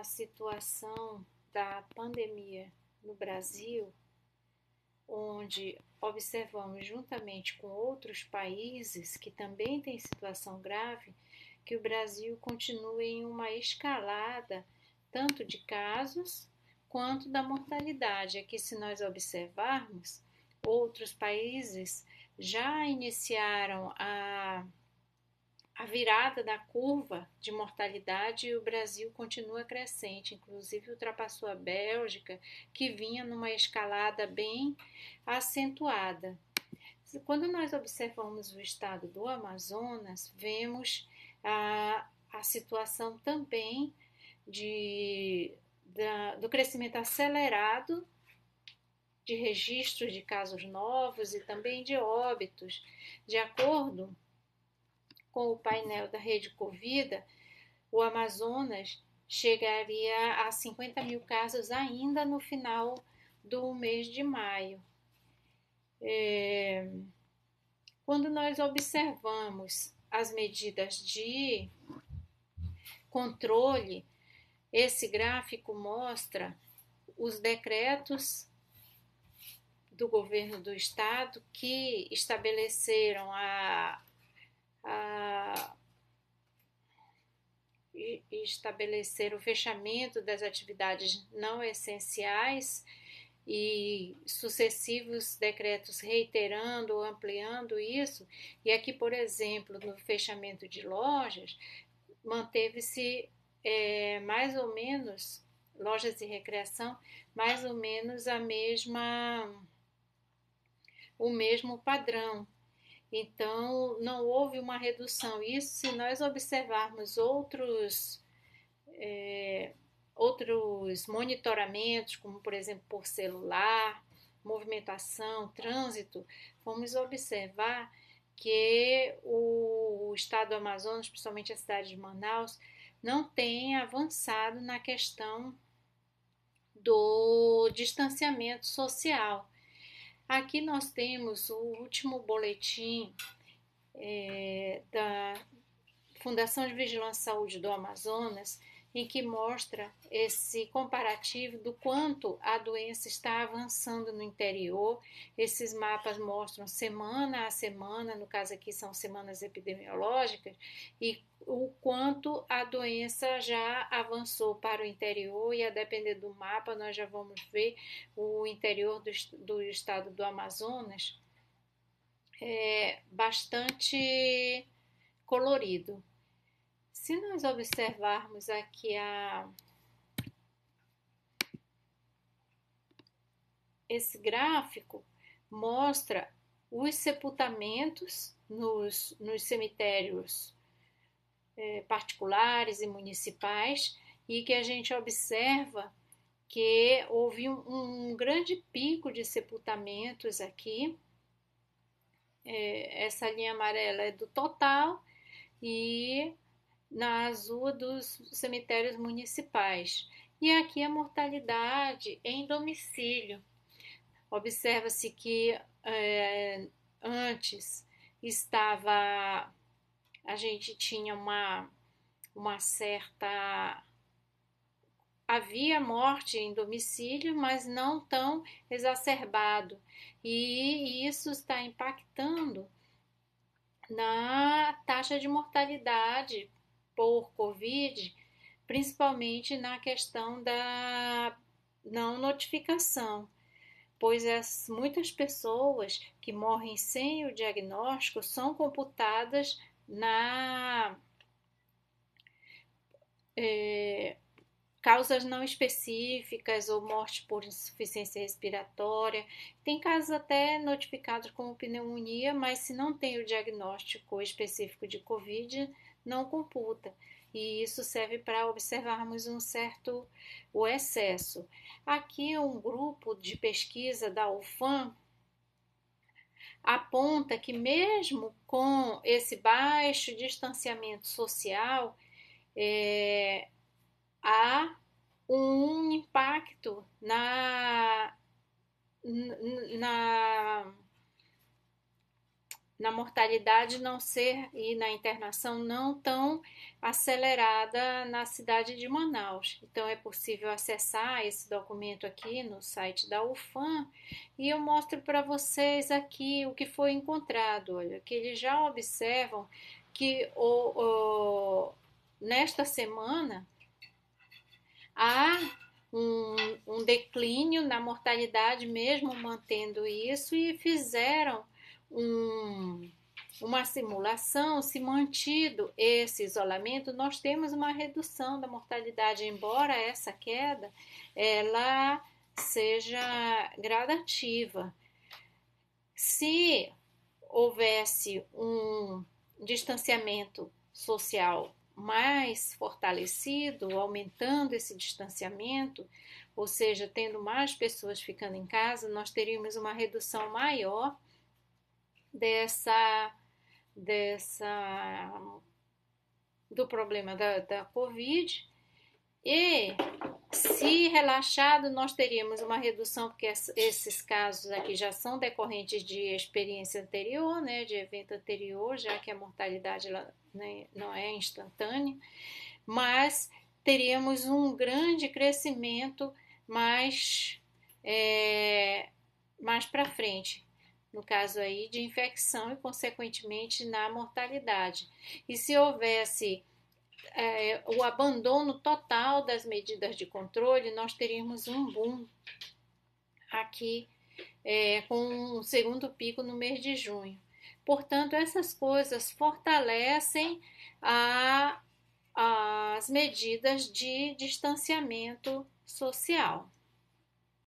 a situação da pandemia no Brasil, onde observamos, juntamente com outros países que também têm situação grave, que o Brasil continua em uma escalada tanto de casos quanto da mortalidade. Aqui, se nós observarmos, outros países já iniciaram a virada da curva de mortalidade e o Brasil continua crescente, inclusive ultrapassou a Bélgica, que vinha numa escalada bem acentuada. Quando nós observamos o estado do Amazonas, vemos a situação também do crescimento acelerado de registros de casos novos e também de óbitos. De acordo com o painel da Rede Covida, o Amazonas chegaria a 50 mil casos ainda no final do mês de maio. Quando nós observamos as medidas de controle, esse gráfico mostra os decretos do governo do estado que estabeleceram estabelecer o fechamento das atividades não essenciais e sucessivos decretos reiterando ou ampliando isso. E aqui, por exemplo, no fechamento de lojas, manteve-se mais ou menos, lojas de recreação, mais ou menos o mesmo padrão. Então, não houve uma redução. Isso, se nós observarmos outros monitoramentos, como, por exemplo, por celular, movimentação, trânsito, vamos observar que o estado do Amazonas, principalmente a cidade de Manaus, não tem avançado na questão do distanciamento social. Aqui nós temos o último boletim da Fundação de Vigilância e Saúde do Amazonas, em que mostra esse comparativo do quanto a doença está avançando no interior. Esses mapas mostram semana a semana, no caso aqui são semanas epidemiológicas, e o quanto a doença já avançou para o interior, e a depender do mapa nós já vamos ver o interior do estado do Amazonas bastante colorido. Se nós observarmos aqui esse gráfico, mostra os sepultamentos nos cemitérios particulares e municipais, e que a gente observa que houve um grande pico de sepultamentos aqui. Essa linha amarela é do total e na azul dos cemitérios municipais. E aqui a mortalidade em domicílio. Observa-se que antes a gente tinha uma certa... Havia morte em domicílio, mas não tão exacerbado. E isso está impactando na taxa de mortalidade por Covid, principalmente na questão da não notificação, pois muitas pessoas que morrem sem o diagnóstico são computadas causas não específicas ou morte por insuficiência respiratória. Tem casos até notificados como pneumonia, mas se não tem o diagnóstico específico de Covid, não computa. E isso serve para observarmos o excesso. Aqui um grupo de pesquisa da UFAM aponta que mesmo com esse baixo distanciamento social, há um impacto na na mortalidade não ser e na internação não tão acelerada na cidade de Manaus. Então é possível acessar esse documento aqui no site da UFAM e eu mostro para vocês aqui o que foi encontrado. Olha, que eles já observam que nesta semana há um declínio na mortalidade, mesmo mantendo isso, e fizeram uma simulação. Se mantido esse isolamento, nós temos uma redução da mortalidade, embora essa queda ela seja gradativa. Se houvesse um distanciamento social mais fortalecido, aumentando esse distanciamento, ou seja, tendo mais pessoas ficando em casa, nós teríamos uma redução maior do problema da Covid. E se relaxado, nós teríamos uma redução, porque esses casos aqui já são decorrentes de experiência anterior, né, de evento anterior, já que a mortalidade ela, né, não é instantânea, mas teríamos um grande crescimento mais para frente, no caso aí de infecção e consequentemente na mortalidade. E se houvesse o abandono total das medidas de controle, nós teríamos um boom aqui com um segundo pico no mês de junho. Portanto, essas coisas fortalecem as medidas de distanciamento social.